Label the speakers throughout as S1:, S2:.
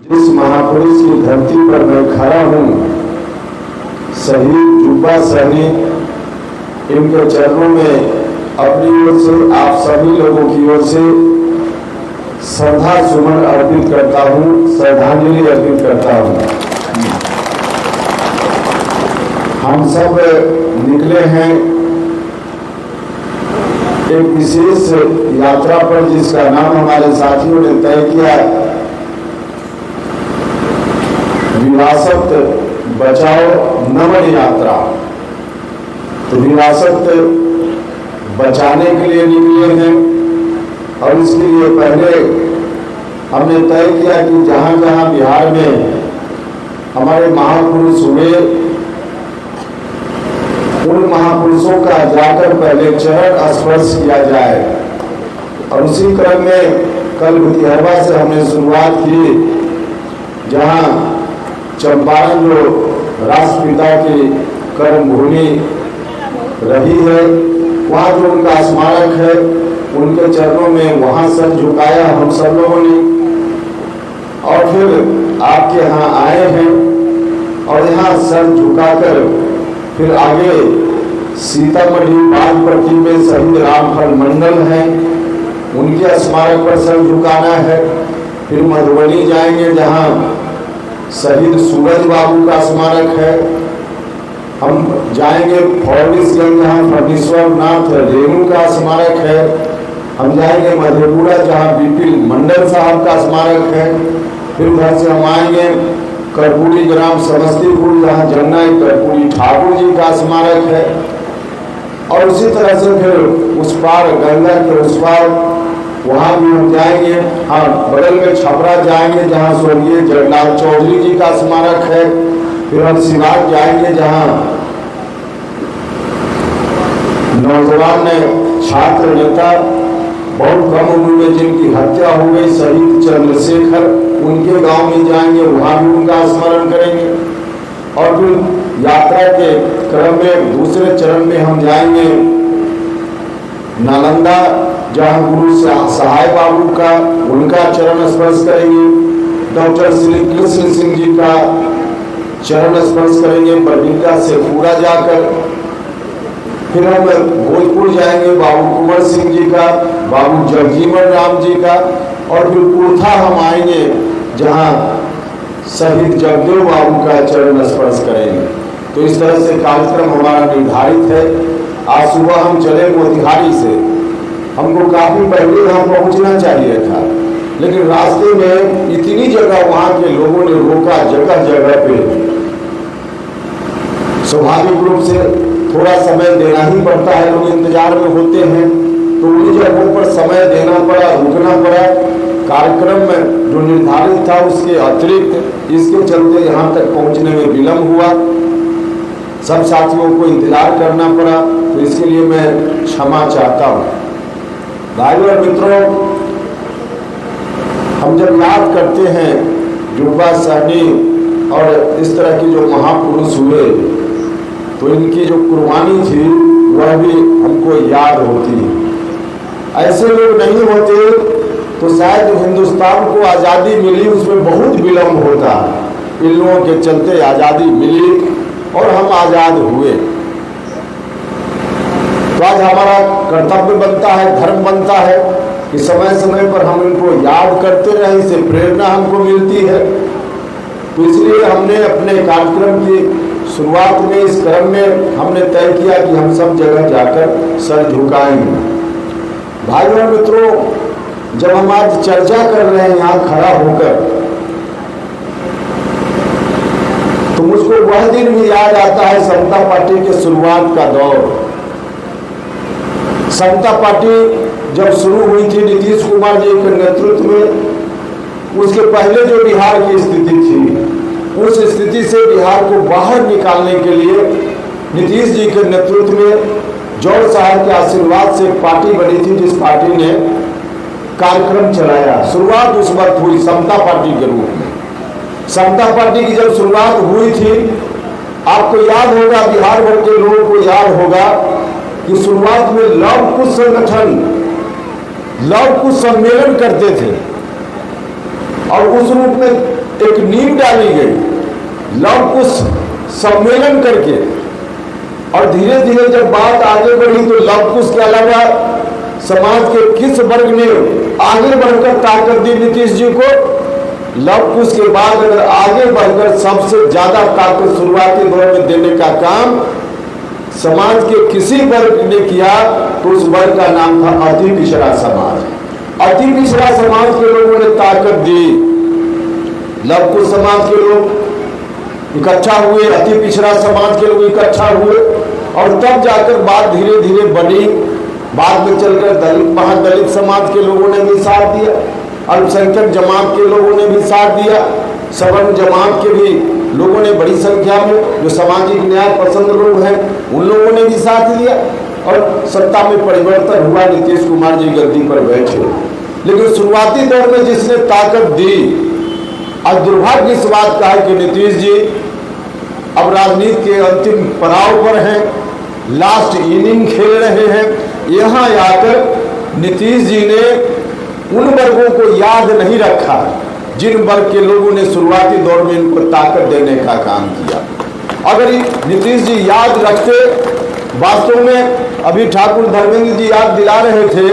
S1: जिस महापुरुष की धरती पर मैं खड़ा हूँ, शहीद जुब्बा सहनी, इनके चरणों में अपनी ओर से आप सभी लोगों की ओर से श्रद्धा सुमन अर्पित करता हूँ, श्रद्धांजलि अर्पित करता हूँ। हम सब निकले हैं एक विशेष यात्रा पर, जिसका नाम हमारे साथियों ने तय किया, विरासत बचाओ नमन यात्रा। तो विरासत बचाने के लिए निकले हैं और इसके लिए पहले हमने तय किया कि जहाँ जहाँ बिहार में हमारे महापुरुष हुए, उन महापुरुषों का जाकर पहले चरण स्पर्श किया जाए। और उसी क्रम में कल भितिहरवा से हमने शुरुआत की, जहाँ चंपारण जो राष्ट्रपिता की कर्मभूमि रही है, वहाँ जो उनका स्मारक है, उनके चरणों में वहाँ सर झुकाया हम सब लोगों ने। और फिर आपके यहाँ आए हैं और यहाँ सर झुकाकर फिर आगे सीतामढ़ी बागपट्टी में शहीद रामफल मंडल है, उनके स्मारक पर सर झुकाना है। फिर मधुबनी जाएंगे जहाँ शहीद सूरज बाबू का स्मारक है। हम जाएंगे फौरबिसगंज जहाँ फणीश्वर नाथ रेणु का स्मारक है। हम जाएंगे मधेपुरा जहाँ विपिन मंडल साहब का स्मारक है। फिर उधर से हम आएंगे कर्पूरी ग्राम समस्तीपुर जहाँ जननायक कर्पूरी ठाकुर जी का स्मारक है। और उसी तरह से फिर उस पार गंगा के उस पार वहाँ भी हम जाएंगे। हाँ, बगल में छपरा जाएंगे जहाँ स्वर्गीय जगन्नाथ चौधरी जी का स्मारक है। फिर हम शिवाग जाएंगे जहाँ नौजवान छात्र नेता बहुत कम उम्र में जिनकी हत्या हो गई, शहीद चंद्रशेखर, उनके गांव में जाएंगे, वहाँ भी उनका स्मरण करेंगे। और फिर यात्रा के क्रम में दूसरे चरण में हम जाएंगे नालंदा, जहाँ गुरु सहाय बाबू का उनका चरण स्पर्श करेंगे। डॉक्टर श्री कृष्ण सिंह जी का चरण स्पर्श करेंगे बरबीघा से पूरा जाकर। फिर हम भोजपुर जाएंगे बाबू कुंवर सिंह जी का, बाबू जगजीवन राम जी का। और फिर कुर्था हम आएंगे जहाँ शहीद जगदेव बाबू का चरण स्पर्श करेंगे। तो इस तरह से कार्यक्रम हमारा निर्धारित है। आज सुबह हम चले मोतिहारी से, हमको काफी पहले यहाँ पहुँचना चाहिए था, लेकिन रास्ते में इतनी जगह वहाँ के लोगों ने रोका, जगह जगह पे। स्वाभाविक रूप से थोड़ा समय देना ही पड़ता है, लोग इंतजार में होते हैं, तो उन्हीं जगहों पर समय देना पड़ा, रुकना पड़ा। कार्यक्रम में जो निर्धारित था उसके अतिरिक्त इसके चलते यहाँ तक पहुँचने में विलम्ब हुआ, सब साथियों को इंतजार करना पड़ा। तो इसके लिए मैं क्षमा चाहता हूँ। भाइयों और मित्रों, हम जब याद करते हैं जुब्बा सहनी और इस तरह के जो महापुरुष हुए, तो इनकी जो कुर्बानी थी वह भी हमको याद होती है। ऐसे लोग नहीं होते तो शायद हिंदुस्तान को आज़ादी मिली उसमें बहुत विलम्ब होता। इन लोगों के चलते आज़ादी मिली और हम आज़ाद हुए। तो आज हमारा कर्तव्य बनता है, धर्म बनता है कि समय समय पर हम इनको याद करते रहें, इससे प्रेरणा हमको मिलती है। तो इसलिए हमने अपने कार्यक्रम की शुरुआत में इस क्रम में हमने तय किया कि हम सब जगह जाकर सर झुकाएंगे। भाइयों और मित्रों, जब हम आज चर्चा कर रहे हैं यहाँ खड़ा होकर, तो मुझको वह दिन भी याद आता है समता पार्टी के शुरुआत का दौर। समता पार्टी जब शुरू हुई थी नीतीश कुमार जी के नेतृत्व में, उसके पहले जो बिहार की स्थिति थी, उस स्थिति से बिहार को बाहर निकालने के लिए नीतीश जी के नेतृत्व में जौहर साहब के आशीर्वाद से एक पार्टी बनी थी, जिस पार्टी ने कार्यक्रम चलाया। शुरुआत उस वक्त हुई समता पार्टी के रूप में। समता पार्टी की जब शुरुआत हुई थी, आपको याद होगा, बिहार भर के लोगों को याद होगा कि शुरुआत में लव कुश संगठन, लव कुश सम्मेलन करते थे और उस रूप में एक नींव डाली गई लव कुश सम्मेलन करके, और धीरे धीरे जब बात आगे बढ़ी तो लव कुश के अलावा समाज के किस वर्ग ने आगे बढ़कर ताकत दी नीतीश जी को? लव कुश के बाद अगर आगे बढ़कर सबसे ज्यादा ताकत शुरुआती दौर में देने का काम समाज के किसी वर्ग ने किया तो उस वर्ग का नाम था अति पिछड़ा समाज। अति पिछड़ा समाज के लोगों ने ताकत दी, लव कुश समाज के लोग इकट्ठा हुए, अति पिछड़ा समाज के लोग इकट्ठा हुए, और तब जाकर बात धीरे धीरे बढ़ी। बाद में चलकर दलित महादलित समाज के लोगों ने भी साथ दिया, अल्पसंख्यक जमात के लोगों ने भी साथ दिया, सवर्ण जमात के भी लोगों ने बड़ी संख्या में, जो सामाजिक न्याय पसंद लोग हैं, उन लोगों ने भी साथ दिया, और सत्ता में परिवर्तन हुआ। नीतीश कुमार जी गद्दी पर बैठे, लेकिन शुरुआती दौर में जिसने ताकत दी, आज दुर्भाग्य इस बात का है कि नीतीश जी अब राजनीति के अंतिम पड़ाव पर हैं, लास्ट इनिंग खेल रहे हैं। यहाँ आकर नीतीश जी ने उन वर्गों को याद नहीं रखा जिन वर्ग के लोगों ने शुरुआती दौर में इनको ताकत देने का काम किया। अगर नीतीश जी याद रखते, वास्तव में अभी ठाकुर धर्मेंद्र जी याद दिला रहे थे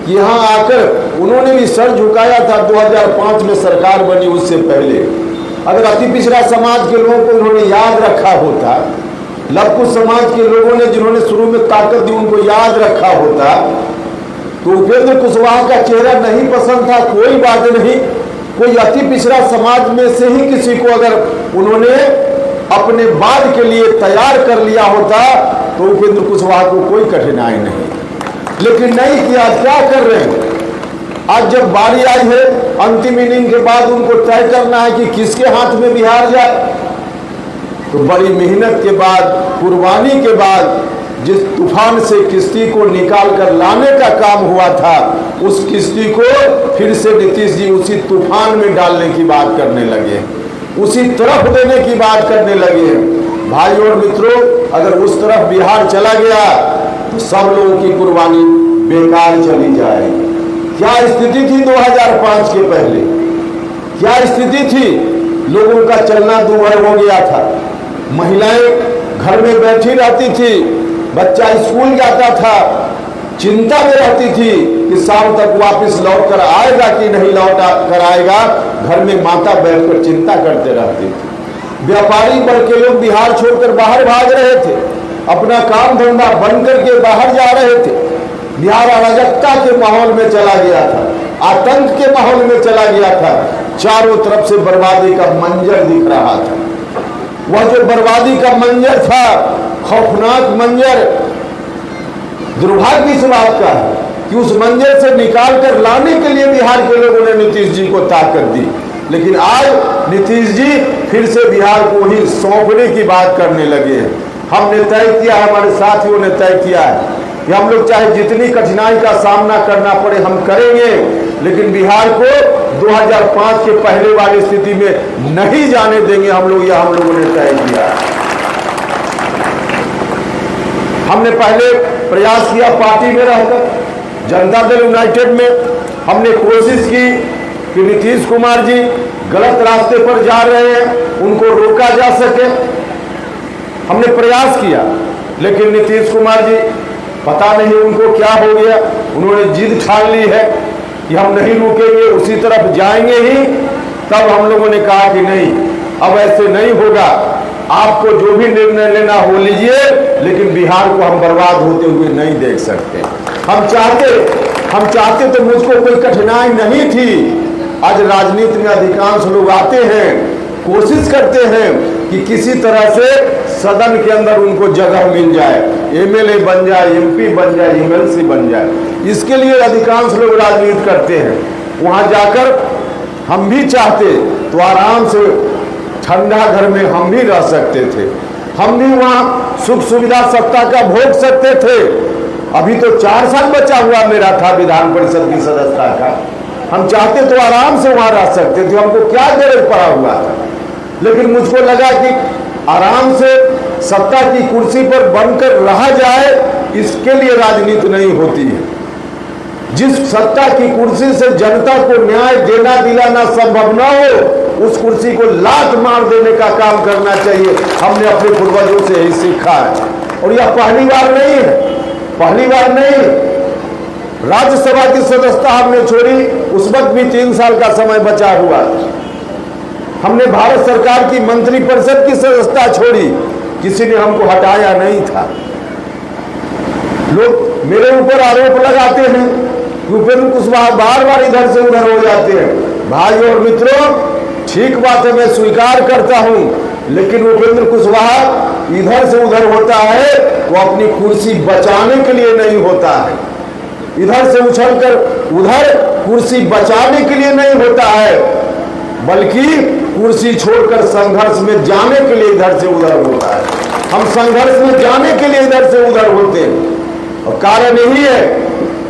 S1: कि यहाँ आकर उन्होंने भी सर झुकाया था 2005 में सरकार बनी, उससे पहले अगर अति पिछड़ा समाज के लोगों को उन्होंने याद रखा होता, लव कुश समाज के लोगों ने जिन्होंने शुरू में ताकत दी उनको याद रखा होता, तो उपेंद्र कुशवाहा का चेहरा नहीं पसंद था, कोई बात नहीं, कोई अति पिछड़ा समाज में से ही किसी को अगर उन्होंने अपने बाद के लिए तैयार कर लिया होता तो उपेंद्र कुशवाहा को कोई कठिनाई नहीं, लेकिन नहीं किया। क्या कर रहे हैं? आज जब बारी आई है अंतिम इनिंग के बाद उनको तय करना है कि किसके हाथ में बिहार जाए, तो बड़ी मेहनत के बाद, कुर्बानी के बाद जिस तूफान से किश्ती को निकाल कर लाने का काम हुआ था, उस किश्ती को फिर से नीतीश जी उसी तूफान में डालने की बात करने लगे, उसी तरफ देने की बात करने लगे। भाई और मित्रों, अगर उस तरफ बिहार चला गया तो सब लोगों की कुर्बानी बेकार चली जाएगी। क्या स्थिति थी 2005 के पहले? क्या स्थिति थी? लोगों का चलना दूभर हो गया था, महिलाएं घर में बैठी रहती थी, बच्चा स्कूल जाता था, चिंता में रहती थी कि शाम तक वापस लौट कर आएगा कि नहीं लौट कर आएगा। घर में माता बैठकर चिंता करते रहती थी। व्यापारी वर्ग के लोग बिहार छोड़कर बाहर भाग रहे थे, अपना काम धंधा बंद करके बाहर जा रहे थे। बिहार अराजकता के माहौल में चला गया था, आतंक के माहौल में चला गया था, चारों तरफ से बर्बादी का मंजर दिख रहा था। वह जो बर्बादी का मंजर था, खौफनाक मंजर, दुर्भाग्य इस बात का है कि उस मंजर से निकाल कर लाने के लिए बिहार के लोगों ने नीतीश जी को ताकत दी, लेकिन आज नीतीश जी फिर से बिहार को ही सौंपने की बात करने लगे हैं। हमने तय किया, हमारे साथियों ने तय किया है कि हम लोग चाहे जितनी कठिनाई का सामना करना पड़े हम करेंगे, लेकिन बिहार को 2005 के पहले वाली स्थिति में नहीं जाने देंगे हम लोग, यह हम लोगों ने तय किया। हमने पहले प्रयास किया पार्टी में रहकर, जनता दल यूनाइटेड में हमने कोशिश की कि नीतीश कुमार जी गलत रास्ते पर जा रहे हैं, उनको रोका जा सके। हमने प्रयास किया, लेकिन नीतीश कुमार जी पता नहीं उनको क्या हो गया, उन्होंने जिद ठान ली है कि हम नहीं रुकेंगे, उसी तरफ जाएंगे ही। तब हम लोगों ने कहा कि नहीं, अब ऐसे नहीं होगा, आपको जो भी निर्णय लेना हो लीजिए, लेकिन बिहार को हम बर्बाद होते हुए नहीं देख सकते। हम चाहते तो मुझको कोई कठिनाई नहीं थी। आज राजनीति में अधिकांश लोग आते हैं, कोशिश करते हैं कि किसी तरह से सदन के अंदर उनको जगह मिल जाए, एमएलए बन जाए, एमपी बन जाए, एमएलसी बन जाए। इसके लिए अधिकांश लोग राजनीति करते हैं। वहां जाकर हम भी चाहते तो आराम से ठंडा घर में हम भी रह सकते थे, हम भी वहां सुख सुविधा सत्ता का भोग सकते थे। अभी तो 4 साल बचा हुआ मेरा था विधान परिषद की सदस्यता का, हम चाहते तो आराम से वहां रह सकते थे, हमको क्या गरज पड़ा हुआ था। लेकिन मुझको लगा कि आराम से सत्ता की कुर्सी पर बनकर रहा जाए, इसके लिए राजनीति नहीं होती है। जिस सत्ता की कुर्सी से जनता को न्याय देना दिलाना संभव न हो, उस कुर्सी को लात मार देने का काम करना चाहिए। हमने अपने पूर्वजों से यही सीखा है और यह पहली बार नहीं है, पहली बार नहीं। राज्यसभा की सदस्यता हमने छोड़ी, उस वक्त भी 3 साल का समय बचा हुआ। हमने भारत सरकार की मंत्रिपरिषद की सदस्यता छोड़ी, किसी ने हमको हटाया नहीं था। लोग मेरे ऊपर आरोप लगाते हैं, उपेंद्र कुशवाहा बार बार इधर से उधर हो जाते हैं। भाइयों और मित्रों, ठीक बात है, मैं स्वीकार करता हूं, लेकिन उपेंद्र कुशवाहा इधर से उधर होता है वो अपनी कुर्सी बचाने के लिए नहीं होता है। इधर से उछलकर उधर कुर्सी बचाने के लिए नहीं होता है, बल्कि कुर्सी छोड़कर संघर्ष में जाने के लिए इधर से उधर होता है। हम संघर्ष में जाने के लिए इधर से उधर होते हैं और कारण यही है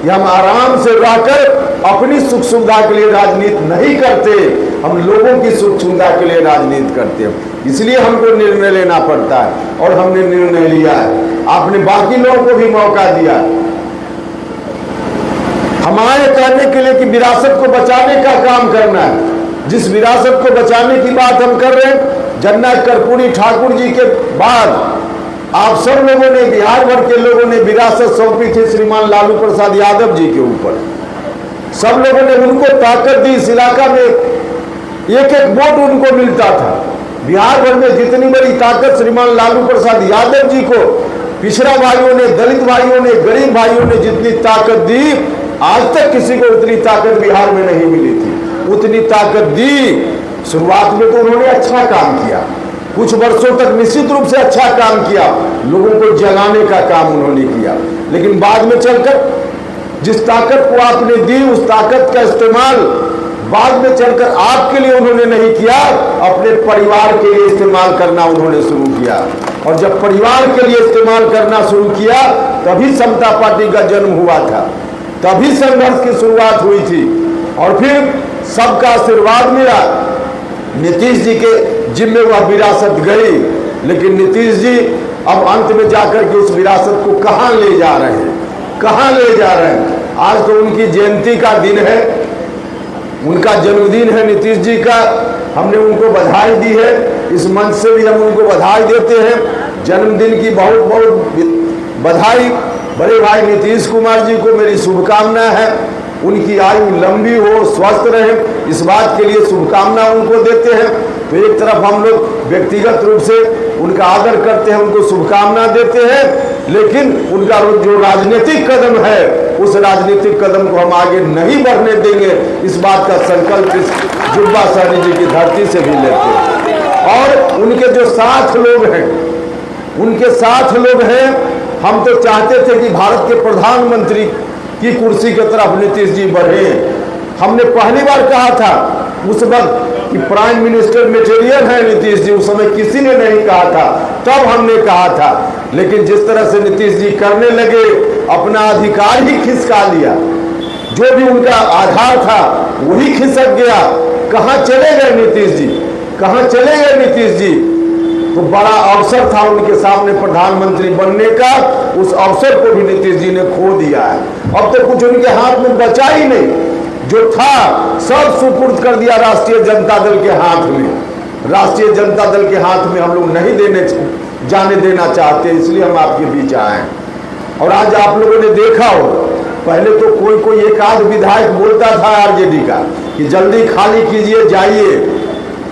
S1: कि हम आराम से रहकर अपनी सुख सुविधा के लिए राजनीति नहीं करते, हम लोगों की सुख सुविधा के लिए राजनीति करते हैं। इसलिए हमको निर्णय लेना पड़ता है और हमने निर्णय लिया है। आपने बाकी लोगों को भी मौका दिया। हमारे कहने के लिए कि विरासत को बचाने का काम करना है। जिस विरासत को बचाने की बात हम कर रहे हैं, जननायक कर्पूरी ठाकुर जी के बाद आप सब लोगों ने, बिहार भर के लोगों ने विरासत सौंपी थी श्रीमान लालू प्रसाद यादव जी के ऊपर। सब लोगों ने उनको ताकत दी। इस इलाका में एक एक वोट उनको मिलता था। बिहार भर में जितनी बड़ी ताकत श्रीमान लालू प्रसाद यादव जी को पिछड़ा भाइयों ने, दलित भाइयों ने, गरीब भाइयों ने जितनी ताकत दी, आज तक किसी को उतनी ताकत बिहार में नहीं मिली थी। उतनी ताकत दी। शुरुआत में तो उन्होंने अच्छा काम किया, कुछ वर्षों तक निश्चित रूप से अच्छा काम किया, लोगों को जगाने का काम उन्होंने किया। लेकिन बाद में चलकर जिस ताकत को आपने दी, उस ताकत का इस्तेमाल बाद में चलकर आपके लिए उन्होंने नहीं किया, अपने परिवार के लिए इस्तेमाल करना उन्होंने शुरू किया। और जब परिवार के लिए इस्तेमाल करना शुरू किया, तभी समता पार्टी का जन्म हुआ था, तभी संघर्ष की शुरुआत हुई थी। और फिर सबका आशीर्वाद मिला। नीतीश जी के जिम्मे वह विरासत गई, लेकिन नीतीश जी अब अंत में जाकर के उस विरासत को कहां ले जा रहे हैं, कहां ले जा रहे हैं। आज तो उनकी जयंती का दिन है, उनका जन्मदिन है नीतीश जी का। हमने उनको बधाई दी है, इस मंच से भी हम उनको बधाई देते हैं। जन्मदिन की बहुत बहुत बधाई। बड़े भाई नीतीश कुमार जी को मेरी शुभकामना है, उनकी आयु लंबी हो, स्वस्थ रहे, इस बात के लिए शुभकामना उनको देते हैं। तो एक तरफ हम लोग व्यक्तिगत रूप से उनका आदर करते हैं, उनको शुभकामना देते हैं, लेकिन उनका जो राजनीतिक कदम है, उस राजनीतिक कदम को हम आगे नहीं बढ़ने देंगे। इस बात का संकल्प इस जुब्बा सहनी जी की धरती से भी लेते हैं। और उनके जो साथ लोग हैं, उनके साथ लोग हैं, हम तो चाहते थे कि भारत के प्रधानमंत्री की कुर्सी की तरफ नीतीश जी बढ़े। हमने पहली बार कहा था उस वक्त कि प्राइम मिनिस्टर मटेरियल है नीतीश जी, उस समय किसी ने नहीं कहा था, तब हमने कहा था। लेकिन जिस तरह से नीतीश जी करने लगे, अपना अधिकार ही खिसका लिया, जो भी उनका आधार था वही खिसक गया। कहां चले गए नीतीश जी, कहां चले गए नीतीश जी। तो बड़ा अवसर था उनके सामने प्रधानमंत्री बनने का, उस अवसर को भी नीतीश जी ने खो दिया है। अब तो कुछ उनके हाथ में बचा ही नहीं, जो था सब सुपुर्द कर दिया राष्ट्रीय जनता दल के हाथ में। राष्ट्रीय जनता दल के हाथ में हम लोग नहीं जाने देना चाहते, इसलिए हम आपके बीच आए हैं। और आज आप लोगों ने देखा हो, पहले तो कोई एक आध विधायक बोलता था आरजेडी का कि जल्दी खाली कीजिए, जाइए।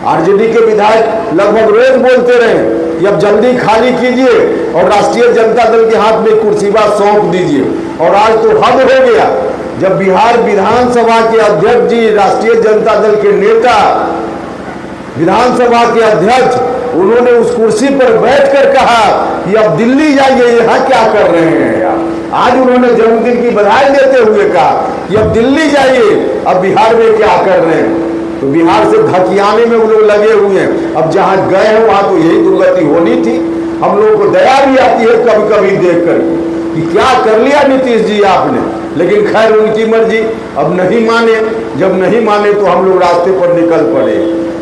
S1: आरजेडी के विधायक लगभग रोज बोलते रहे कि अब जल्दी खाली कीजिए और राष्ट्रीय जनता दल के हाथ में कुर्सीवा सौंप दीजिए। और आज तो हद हो गया, जब बिहार विधानसभा के अध्यक्ष जी, राष्ट्रीय जनता दल के नेता, विधानसभा के अध्यक्ष, उन्होंने उस कुर्सी पर बैठकर कहा कि अब दिल्ली जाइए, यहाँ क्या कर रहे हैं आप। आज उन्होंने जन्मदिन की बधाई देते हुए कहा कि अब दिल्ली जाइए, अब बिहार में क्या कर रहे हैं। तो बिहार से धकियाने में वो लोग लगे हुए हैं। अब जहां गए हैं वहां तो यही दुर्गति होनी थी। हम लोगों को दया भी आती है कभी कभी देखकर कि क्या कर लिया नीतीश जी आपने, लेकिन खैर उनकी मर्जी। अब नहीं माने, जब नहीं माने तो हम लोग रास्ते पर निकल पड़े।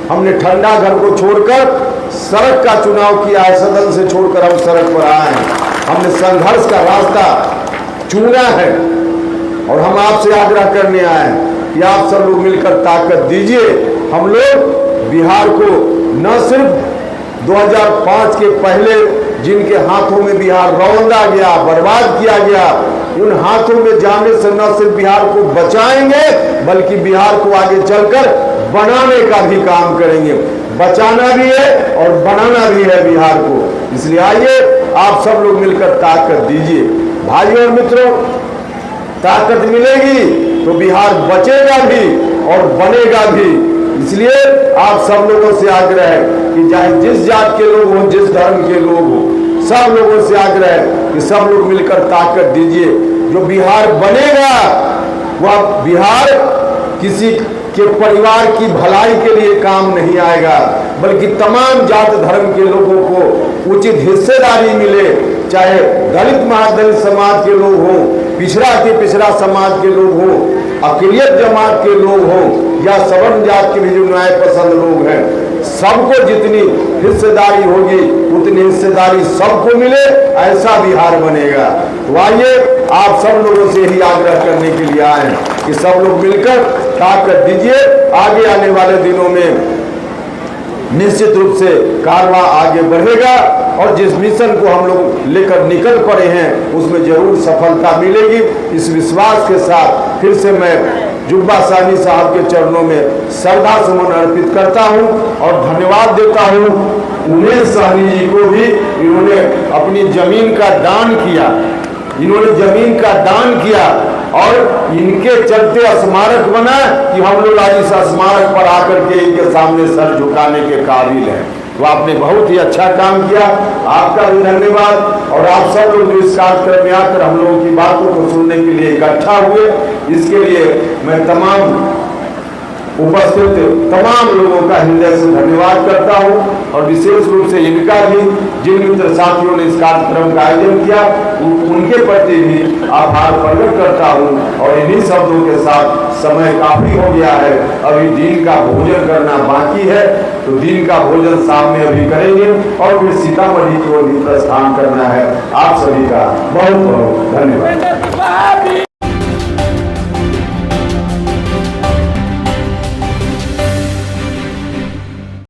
S1: हमने ठंडा घर को छोड़कर सड़क का चुनाव किया है, सदन से छोड़कर हम सड़क पर आए हैं। हमने संघर्ष का रास्ता चुना है और हम आपसे आग्रह करने आए हैं कि आप सब लोग मिलकर ताकत दीजिए। हम लोग बिहार को न सिर्फ 2005 के पहले जिनके हाथों में बिहार रौंदा गया, बर्बाद किया गया, उन हाथों में जाने से न सिर्फ बिहार को बचाएंगे बल्कि बिहार को आगे चलकर बनाने का भी काम करेंगे। बचाना भी है और बनाना भी है बिहार को। इसलिए आइए आप सब लोग मिलकर ताकत दीजिए। भाइयों और मित्रों, ताकत मिलेगी तो बिहार बचेगा भी और बनेगा भी। इसलिए आप सब लोगों से आग्रह है कि चाहे जिस जात के लोग हों, जिस धर्म के लोग हों, सब लोगों से आग्रह है कि सब लोग मिलकर ताकत दीजिए। जो बिहार बनेगा वह बिहार किसी के परिवार की भलाई के लिए काम नहीं आएगा, बल्कि तमाम जात धर्म के लोगों को उचित हिस्सेदारी मिले। चाहे दलित महादलित समाज के लोग हों, पिछड़ा के पिछड़ा समाज के लोग हों, अक़लियत जमात के लोग हों या सवर्ण जात के भी जो न्याय पसंद लोग हैं, सबको जितनी हिस्सेदारी होगी उतनी हिस्सेदारी सबको मिले, ऐसा बिहार बनेगा। तो आइए आप सब लोगों से ही आग्रह करने के लिए आए हैं कि सब लोग मिलकर ताकत दीजिए। आगे आने वाले दिनों में निश्चित रूप से कारवां आगे बढ़ेगा और जिस मिशन को हम लोग लेकर निकल पड़े हैं उसमें जरूर सफलता मिलेगी। इस विश्वास के साथ फिर से मैं जुब्बा साहनी साहब के चरणों में श्रद्धा सुमन अर्पित करता हूं और धन्यवाद देता हूं उमेश साहनी जी को भी। इन्होंने अपनी जमीन का दान किया, इन्होंने जमीन का दान किया और इनके चलते स्मारक बना कि हम लोग आज इस स्मारक पर आकर के इनके सामने सर झुकाने के काबिल हैं। तो आपने बहुत ही अच्छा काम किया, आपका भी धन्यवाद। और आप सब लोग इस कार्यक्रम में आकर हम लोगों की बातों को सुनने के लिए इकट्ठा हुए, इसके लिए मैं तमाम उपस्थित तमाम लोगों का हृदय से धन्यवाद करता हूं और विशेष रूप से इनका भी, जिन मित्र साथियों ने इस कार्यक्रम का आयोजन किया उनके प्रति भी आभार प्रकट करता हूं। और इन्हीं शब्दों के साथ समय काफी हो गया है, अभी दिन का भोजन करना बाकी है, तो दिन का भोजन शाम में अभी करेंगे और फिर सीतामढ़ी की ओर भी प्रस्थान करना है। आप सभी का बहुत बहुत धन्यवाद।